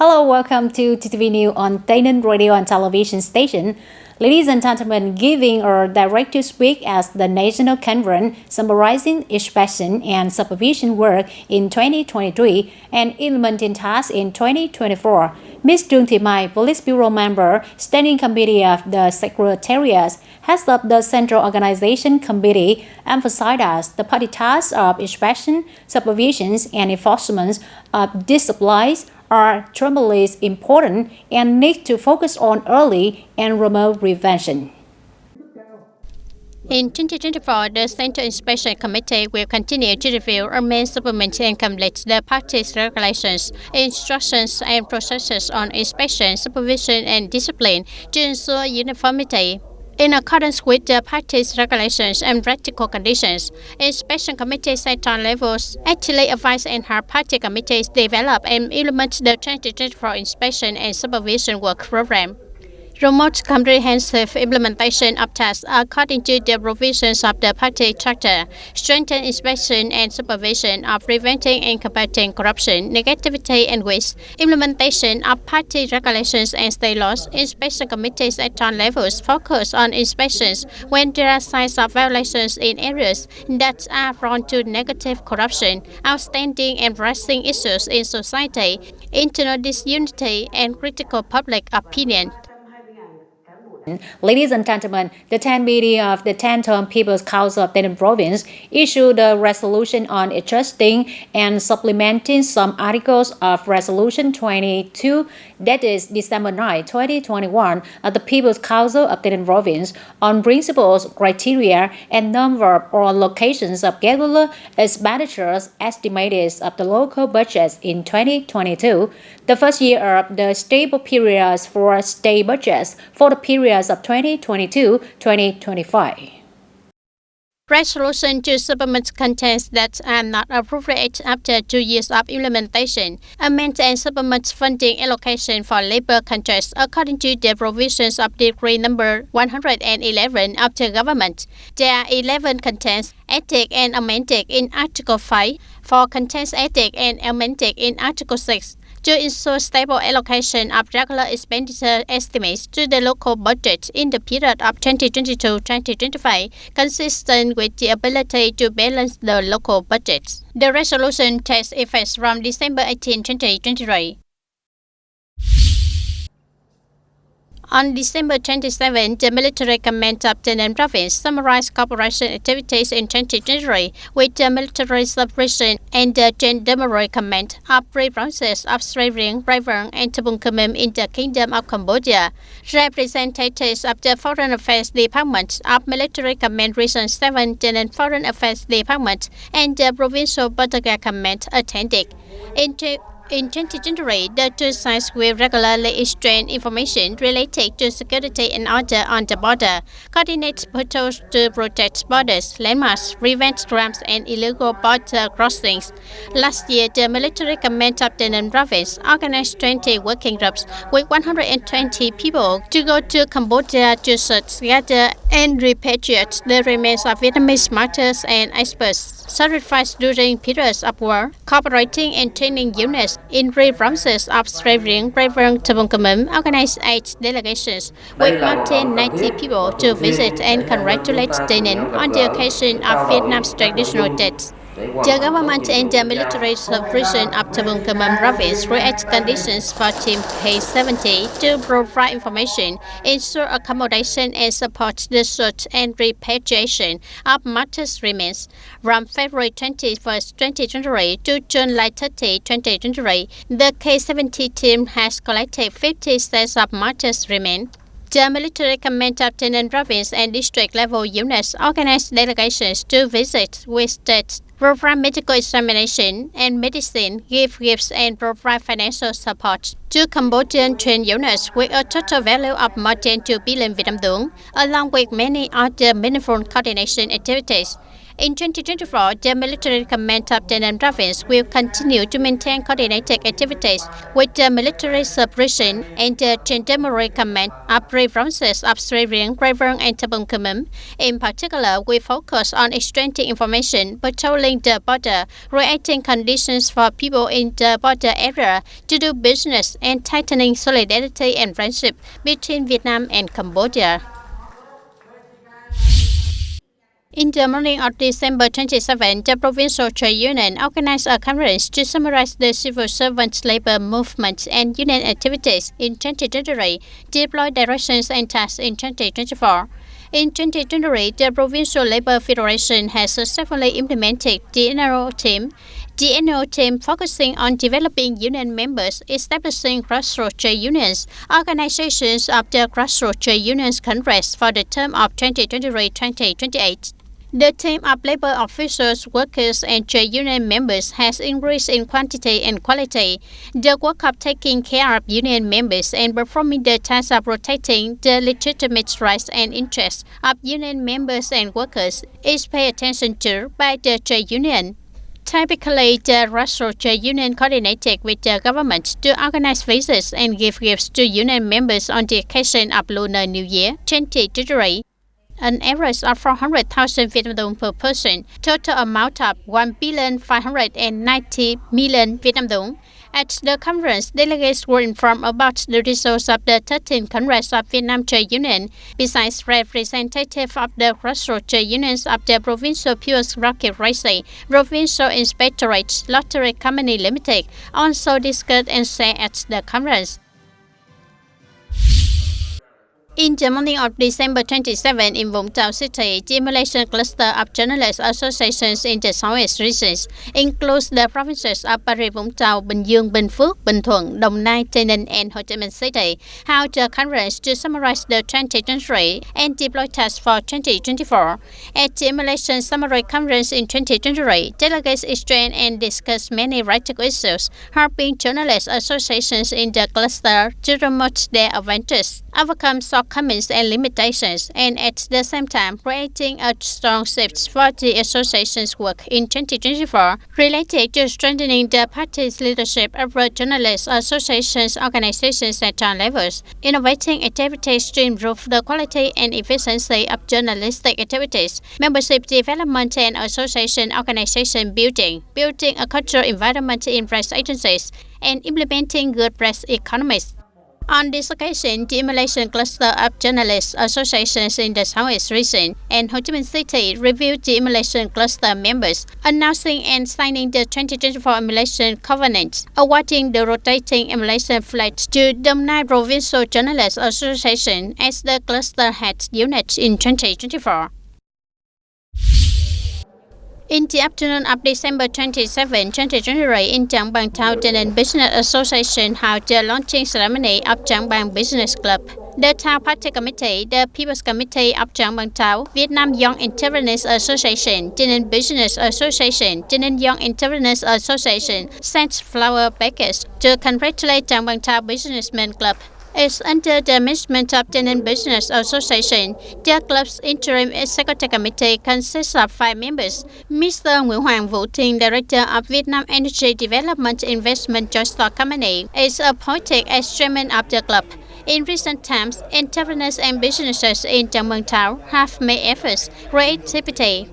Hello, welcome to TTV News on TayNinhTV radio and television station. Ladies and gentlemen, giving a direct to speak as the national conference summarizing inspection and supervision work in 2023 and implementing tasks in 2024. Ms. Trương Thị Mai, Police Bureau member, Standing Committee of the Secretariat, heads up the Central Organization Committee, emphasized the party tasks of inspection, supervision, and enforcement of disciplines are tremendously important and need to focus on early and remote prevention. In 2024, the Central Inspection Committee will continue to review, amend, supplement, and complete the party's regulations, instructions, and processes on inspection, supervision, and discipline to ensure uniformity. In accordance with the party's regulations and practical conditions, inspection committees at all levels actively advise and help party committees develop and implement the 2024 inspection and supervision work program. Remote comprehensive implementation of tasks according to the provisions of the party charter, strengthen inspection and supervision of preventing and combating corruption, negativity and waste, implementation of party regulations and state laws. Inspection committees at all levels focus on inspections when there are signs of violations in areas that are prone to negative corruption, outstanding and pressing issues in society, internal disunity, and critical public opinion. Ladies and gentlemen, the 10 meeting of the 10th People's Council of TayNinhTV Province issued a resolution on adjusting and supplementing some articles of Resolution 22, that is December 9, 2021, of the People's Council of TayNinhTV Province on principles, criteria, and number or locations of regular expenditures estimated of the local budgets in 2022, the first year of the stable periods for state budgets for the periods of 2022-2025. Resolution to supplement contents that are not appropriate after 2 years of implementation, amend and supplement funding allocation for labor contracts according to the provisions of Decree number 111 of the government. There are 11 contents added and amended in Article 5, 4 contents added and amended in Article 6. To ensure stable allocation of regular expenditure estimates to the local budget in the period of 2022-2025, consistent with the ability to balance the local budgets. The resolution takes effect from December 18, 2023. On December 27, the Military Command of TayNinhTV Province summarized cooperation activities in 2023 with the Military Suppression and the Gendarmerie Command of Three Provinces of Srai Rieng, Rai and Tabung Khmer in the Kingdom of Cambodia. Representatives of the Foreign Affairs Department of Military Command Region 7, TayNinhTV Foreign Affairs Department, and the Provincial Border Command attended. In 2023, the two sides will regularly exchange information related to security and order on the border, coordinate patrols to protect borders, landmarks, prevent crimes and illegal border crossings. Last year, the Military Command of TayNinhTV Province organized 20 working groups with 120 people to go to Cambodia to search, gather, and repatriate the remains of Vietnamese martyrs and experts sacrificed during periods of war, cooperating and training units in three provinces of Srai Rieng, Rai and Tabung Khmer organized 8 delegations with more than 90 people to visit and congratulate TayNinhTV on the occasion of Vietnam's traditional dates. The government and the military suppression of Tabung Khmer Province create conditions for Team K70 to provide information, ensure accommodation and support the search and repatriation of martyrs' remains. From February 21, 2023 to July 30, 2023, the K70 team has collected 50 sets of martyrs' remains. The Military Command of TayNinhTV Province and district level units organized delegations to visit with states, provide medical examination and medicine, give gifts and provide financial support to Cambodian trained units with a total value of more than 2 billion Vietnam dong, along with many other meaningful coordination activities. In 2024, the Military Command of Tainan Province will continue to maintain coordinated activities with the Military Sub-Region and the Gendarmerie Command of provinces of Sri Rieng, Ravang, and Tabung Khmer. In particular, we focus on exchanging information, patrolling the border, creating conditions for people in the border area to do business, and tightening solidarity and friendship between Vietnam and Cambodia. In the morning of December 27, the Provincial Trade Union organized a conference to summarize the civil servants' labor movement and union activities in 2023, deploy directions and tasks in 2024. In 2023, the Provincial Labour Federation has successfully implemented the annual theme. The annual theme focusing on developing union members, establishing grassroots trade unions, organizations of the Grassroots Trade Unions Congress for the term of 2023-2028. The team of labor officials, workers, and trade union members has increased in quantity and quality. The work of taking care of union members and performing the task of protecting the legitimate rights and interests of union members and workers is paid attention to by the trade union. Typically, the grassroots trade union coordinated with the government to organize visits and give gifts to union members on the occasion of Lunar New Year 2023. An average of 400,000 Vietnam dong per person, total amount of 1,590 million Vietnam dong. At the conference, delegates were informed about the results of the 13th Congress of Vietnam Trade Union. Besides, representatives of the grassroots trade unions of the Provincial Pure Rocket Racing, Provincial Inspectorate Lottery Company Limited also discussed and said at the conference. In the morning of December 27 in Vũng Tàu City, the Malaysian cluster of journalist associations in the Southwest regions includes the provinces of Bà Rịa Vũng Tàu, Bình Dương, Bình Phước, Bình Thuận, Đồng Nai, Tây Ninh, and Hồ Chí Minh City held the conference to summarize the 2023 and deploy tasks for 2024. At the Malaysian Summary Conference in 2023, delegates exchanged and discussed many practical issues, helping journalist associations in the cluster to promote their advantages, overcome shortcomings and limitations, and at the same time creating a strong shift for the association's work in 2024 related to strengthening the party's leadership over journalist associations organizations at all levels, innovating activities to improve the quality and efficiency of journalistic activities, membership development and association organization building, building a cultural environment in press agencies, and implementing good press economics. On this occasion, the Malaysian cluster of journalists associations in the Southwest region and Ho Chi Minh City reviewed the Malaysian cluster members, announcing and signing the 2024 Malaysian Covenant, awarding the rotating Malaysian flag to Đồng Nai Provincial Journalists Association as the cluster head unit in 2024. In the afternoon of December 27, 2023, in Trang Bang Thao, TayNin Business Association held the launching ceremony of Trang Bang Business Club. The Thao Party Committee, the People's Committee of Trang Bang Thao, Vietnam Young Entrepreneurs Association, TayNin Business Association, TayNin Young Entrepreneurs Association sent flower packets to congratulate Trang Bang Thao Businessmen Club. It's under the management of TayNin Business Association. The club's interim executive committee consists of 5 members. Mr. Nguyễn Hoàng Vũ Thiên, Director of Vietnam Energy Development Investment Joint Stock Company, is appointed as chairman of the club. In recent times, entrepreneurs and businesses in Trang Bang Thao have made efforts, creativity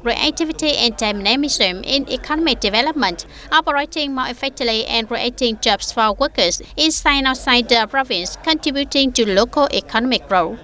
and dynamism in economic development, operating more effectively and creating jobs for workers inside and outside the province, contributing to local economic growth.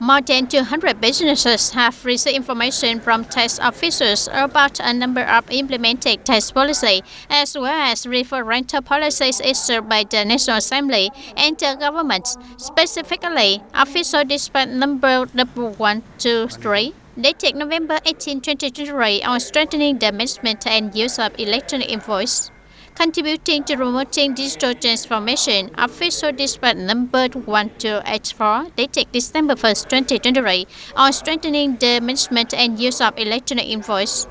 More than 200 businesses have received information from tax officials about a number of implemented tax policy, as well as referential policies issued by the National Assembly and the government. Specifically, Official Dispatch number 123, dated November 18, 2023, on strengthening the management and use of electronic invoice, contributing to promoting digital transformation. Official Dispatch number 1284, dated December 1, 2023, on strengthening the management and use of electronic invoice,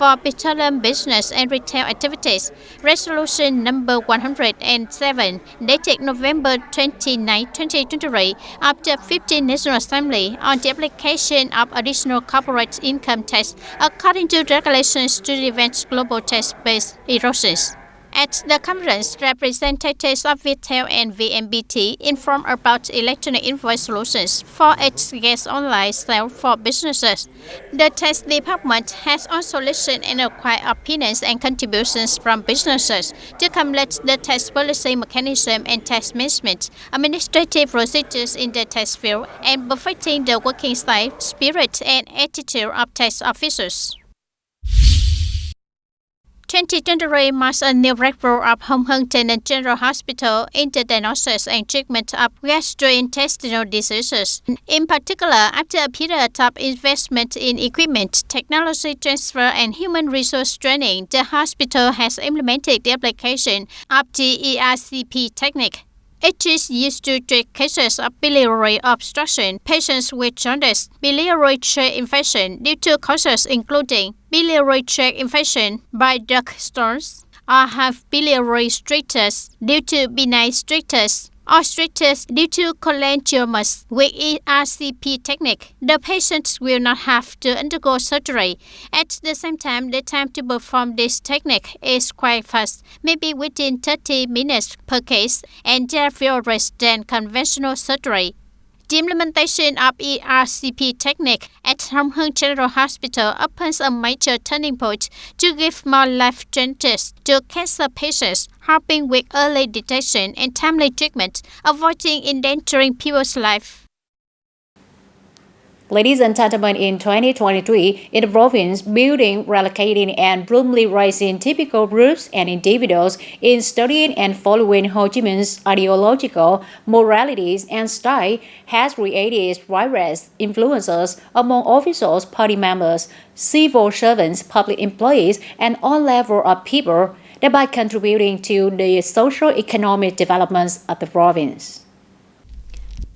for petroleum business and retail activities. Resolution number 107, dated November 29, 2023, of the 15th National Assembly on the application of additional corporate income tax according to regulations to prevent global tax-based erosions. At the conference, representatives of Viettel and VNPT informed about electronic invoice solutions for its gas online sale for businesses. The tax department has also listened and acquired opinions and contributions from businesses to complete the tax policy mechanism and tax management, administrative procedures in the tax field, and perfecting the working style, spirit, and attitude of tax officers. 2023 marks a new record of Hồng Hưng TayNinhTV General Hospital in the diagnosis and treatment of gastrointestinal diseases. In particular, after a period of investment in equipment, technology transfer, and human resource training, the hospital has implemented the application of the ERCP technique. It is used to treat cases of biliary obstruction, patients with jaundice, biliary tract infection due to causes including biliary tract infection by duct stones, or have biliary strictus due to benign strictus, or strictus due to cholangiomas. With ERCP technique, the patients will not have to undergo surgery. At the same time, the time to perform this technique is quite fast, maybe within 30 minutes per case, and therefore less than conventional surgery. The implementation of ERCP technique at Hồng Hưng General Hospital opens a major turning point to give more life chances to cancer patients, helping with early detection and timely treatment, avoiding endangering people's life. Ladies and gentlemen, in 2023, in the province, building, relocating, and brutally raising typical groups and individuals in studying and following Ho Chi Minh's ideological moralities and style has created various influences among officials, party members, civil servants, public employees, and all levels of people, thereby contributing to the social-economic developments of the province.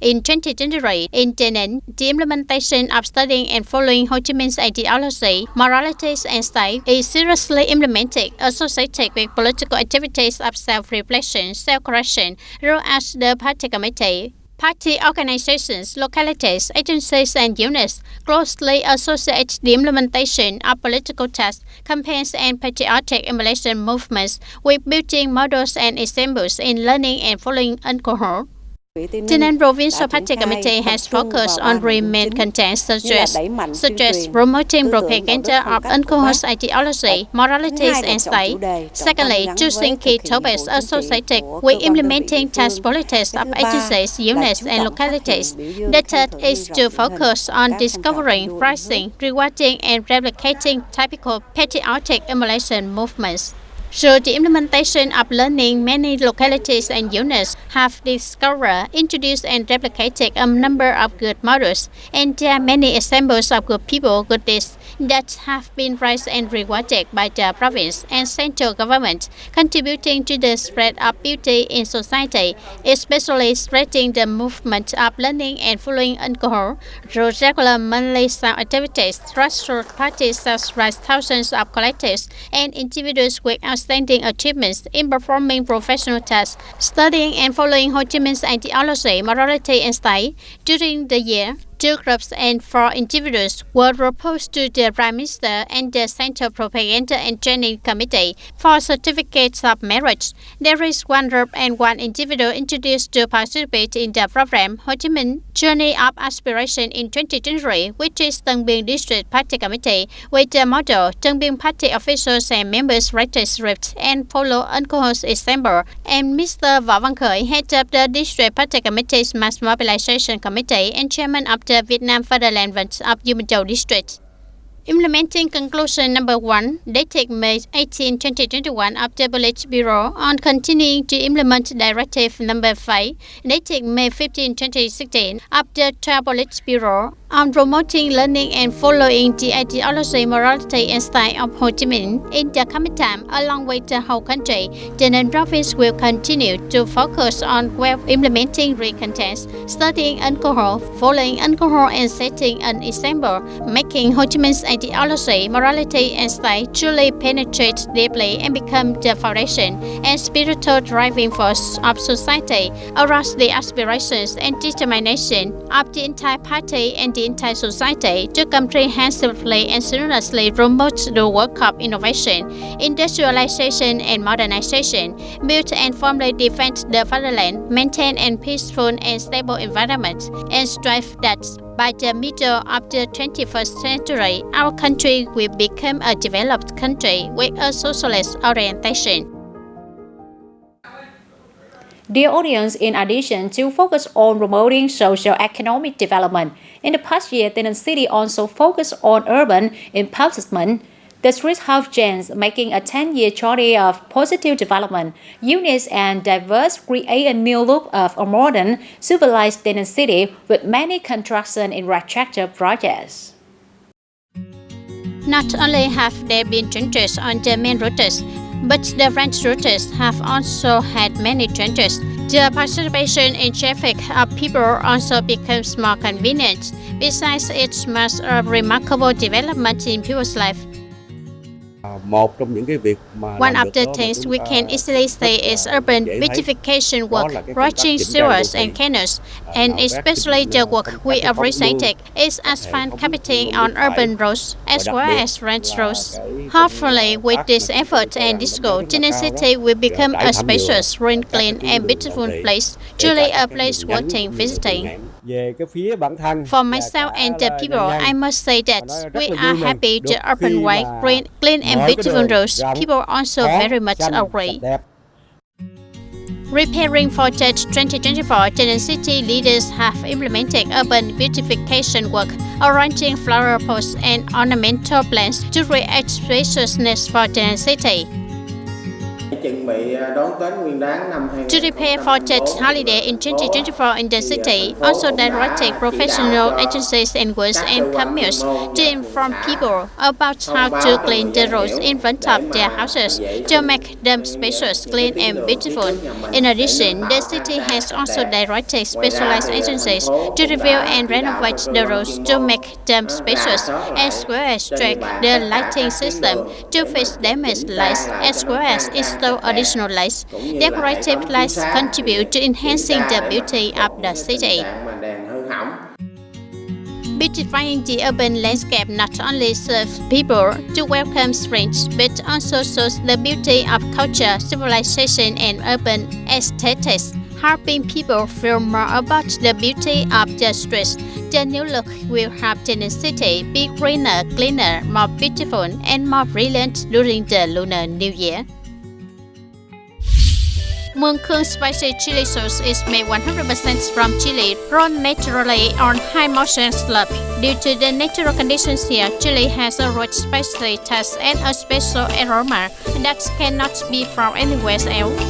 In 2023, in TayNinhTV, the implementation of studying and following Ho Chi Minh's ideology, moralities, and style is seriously implemented, associated with political activities of self-reflection, self-correction, throughout the party committee. Party organizations, localities, agencies, and units closely associate the implementation of political tasks, campaigns, and patriotic emulation movements with building models and examples in learning and following alcohol. TayNinhTV Provincial Party Committee has focused on three main contents such as promoting propaganda of unconscious ideology, moralities, and style. Secondly, choosing key topics associated with implementing task policies of agencies, units, and localities. The third is to focus on discovering, pricing, rewarding, and replicating typical patriotic emulation movements. Through the implementation of learning, many localities and units have discovered, introduced, and replicated a number of good models, and there are many examples of good people, good deeds that have been raised and rewarded by the province and central government, contributing to the spread of beauty in society, especially spreading the movement of learning and following alcohol. Through regular monthly sound activities, grassroots parties have raised thousands of collectives and individuals with outstanding achievements in performing professional tasks, studying and following Ho Chi Minh's ideology, morality, and style. During the year, 2 groups and 4 individuals were proposed to the Prime Minister and the Central Propaganda and Training Committee for certificates of merit. There is 1 group and 1 individual introduced to participate in the program Ho Chi Minh Journey of Aspiration in 2023, which is Tân Biên District Party Committee, with the motto Tân Biên Party officials and members registered and follow unconscious example, and Mr. Võ Văn Khởi, head of the District Party Committee's Mass Mobilization Committee and Chairman of the Vietnam Fatherland Fund of U Minh Châu District. Implementing conclusion number 1, dated May 18, 2021 of the Politburo on continuing to implement directive number 5, dated May 15, 2016 of the Politburo on promoting learning and following the ideology, morality, and style of Ho Chi Minh in the coming time, along with the whole country. The TayNinhTV province will continue to focus on implementing three contents: studying alcohol, following alcohol, and setting an example, making Ho Chi Minh's ideology, morality, and style truly penetrate deeply and become the foundation and spiritual driving force of society, arouse the aspirations and determination of the entire party and the entire society to comprehensively and seriously promote the work of innovation, industrialization, and modernization, build and firmly defend the fatherland, maintain a peaceful and stable environment, and strive that by the middle of the 21st century, our country will become a developed country with a socialist orientation. Dear audience, in addition to focus on promoting socio-economic development, in the past year, Taynan City also focused on urban empowerment. The streets have changed, making a 10-year journey of positive development, units and diverse, create a new look of a modern, civilized Taynan City with many construction infrastructure projects. Not only have there been changes on the main routes, but the branch routes have also had many changes. The participation in traffic of people also becomes more convenient. Besides, it marks a remarkable development in people's life. One of the things we can easily say is urban beautification work, reaching sewers and canals, and especially the work we appreciated is asphalt carpeting on urban roads as well as ranch roads. Hopefully, with this effort and this goal, Taynan City will become a spacious, clean, and beautiful place, truly a place worth visiting. For myself and the people, I must say that we are happy the urban way, clean and beautiful roads. People also very much agree. Preparing for Tet 2024, Taynan City leaders have implemented urban beautification work, arranging flower pots and ornamental plants to create spaciousness for Taynan City. To prepare for Tet holiday in 2024 in the city, also directed professional agencies and works and commutes to inform people about how to clean the roads in front of their houses to make them spacious, clean, and beautiful. In addition, the city has also directed specialized agencies to review and renovate the roads to make them spacious, as well as check the lighting system to fix damaged lights, as well as install additional lights. Decorative lights contribute to enhancing the beauty of the city. Beautifying the urban landscape not only serves people to welcome strangers, but also shows the beauty of culture, civilization, and urban aesthetics, helping people feel more about the beauty of the streets. The new look will help Taynan City be greener, cleaner, more beautiful, and more brilliant during the Lunar New Year. Mungkung spicy chili sauce is made 100% from chili, grown naturally on high mountain slope. Due to the natural conditions here, chili has a rich spicy taste and a special aroma that cannot be found anywhere else.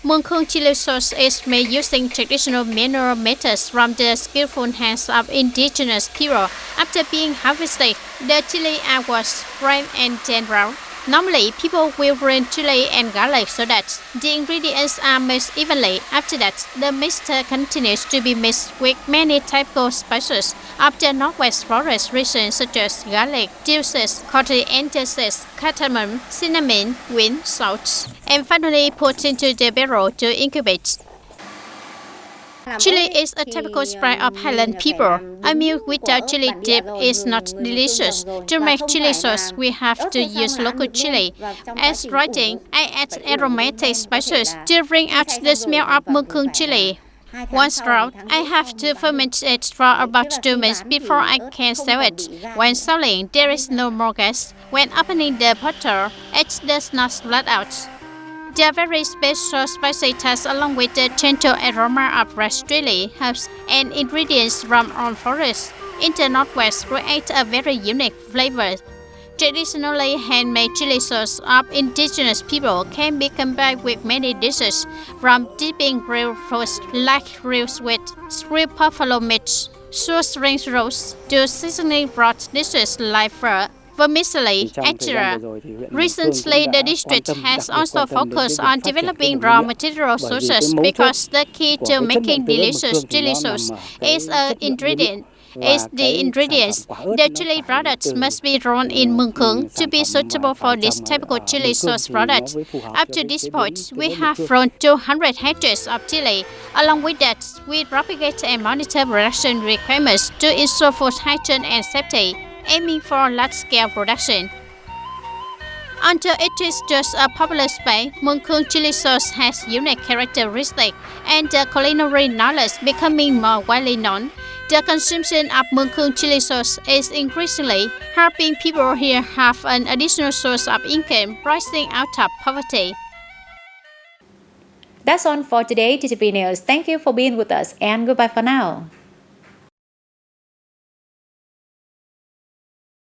Mungkung chili sauce is made using traditional manual methods from the skillful hands of indigenous people. After being harvested, the chili are washed, drained, and then ground. Normally, people will grind chili and garlic so that the ingredients are mixed evenly. After that, the mixture continues to be mixed with many typical spices of the Northwest Forest region such as garlic, juices, coriander seeds, cardamom, cinnamon, wine, salt, and finally put into the barrel to incubate. Chili is a typical sprite of Highland people. A meal without chili dip is not delicious. To make chili sauce, we have to use local chili. As writing, I add aromatic spices to bring out the smell of Mungkung chili. Once ground, I have to ferment it for about 2 minutes before I can sell it. When selling, there is no more gas. When opening the bottle, it does not splat out. The very special spicy taste along with the gentle aroma of fresh chili, herbs, and ingredients from our forests in the Northwest create a very unique flavor. Traditionally handmade chili sauce of indigenous people can be combined with many dishes, from dipping grilled foods like grilled sweet, grilled buffalo meat, shoestring rolls, to seasoning broth dishes like pho, vermicelli, etc. Recently, the district has also focused on developing raw material sources because the key to making delicious chili sauce is an ingredient. is the ingredients. The chili products must be grown in Mường Khương to be suitable for this typical chili sauce product. Up to this point, we have grown 200 hectares of chili. Along with that, we propagate and monitor production requirements to ensure food hygiene and safety, aiming for large-scale production. Although it is just a popular space, Mường Khương chili sauce has unique characteristics and the culinary knowledge becoming more widely known. The consumption of Mường Khương chili sauce is increasingly helping people here have an additional source of income rising out of poverty. That's all for today, TTV News. Thank you for being with us and goodbye for now.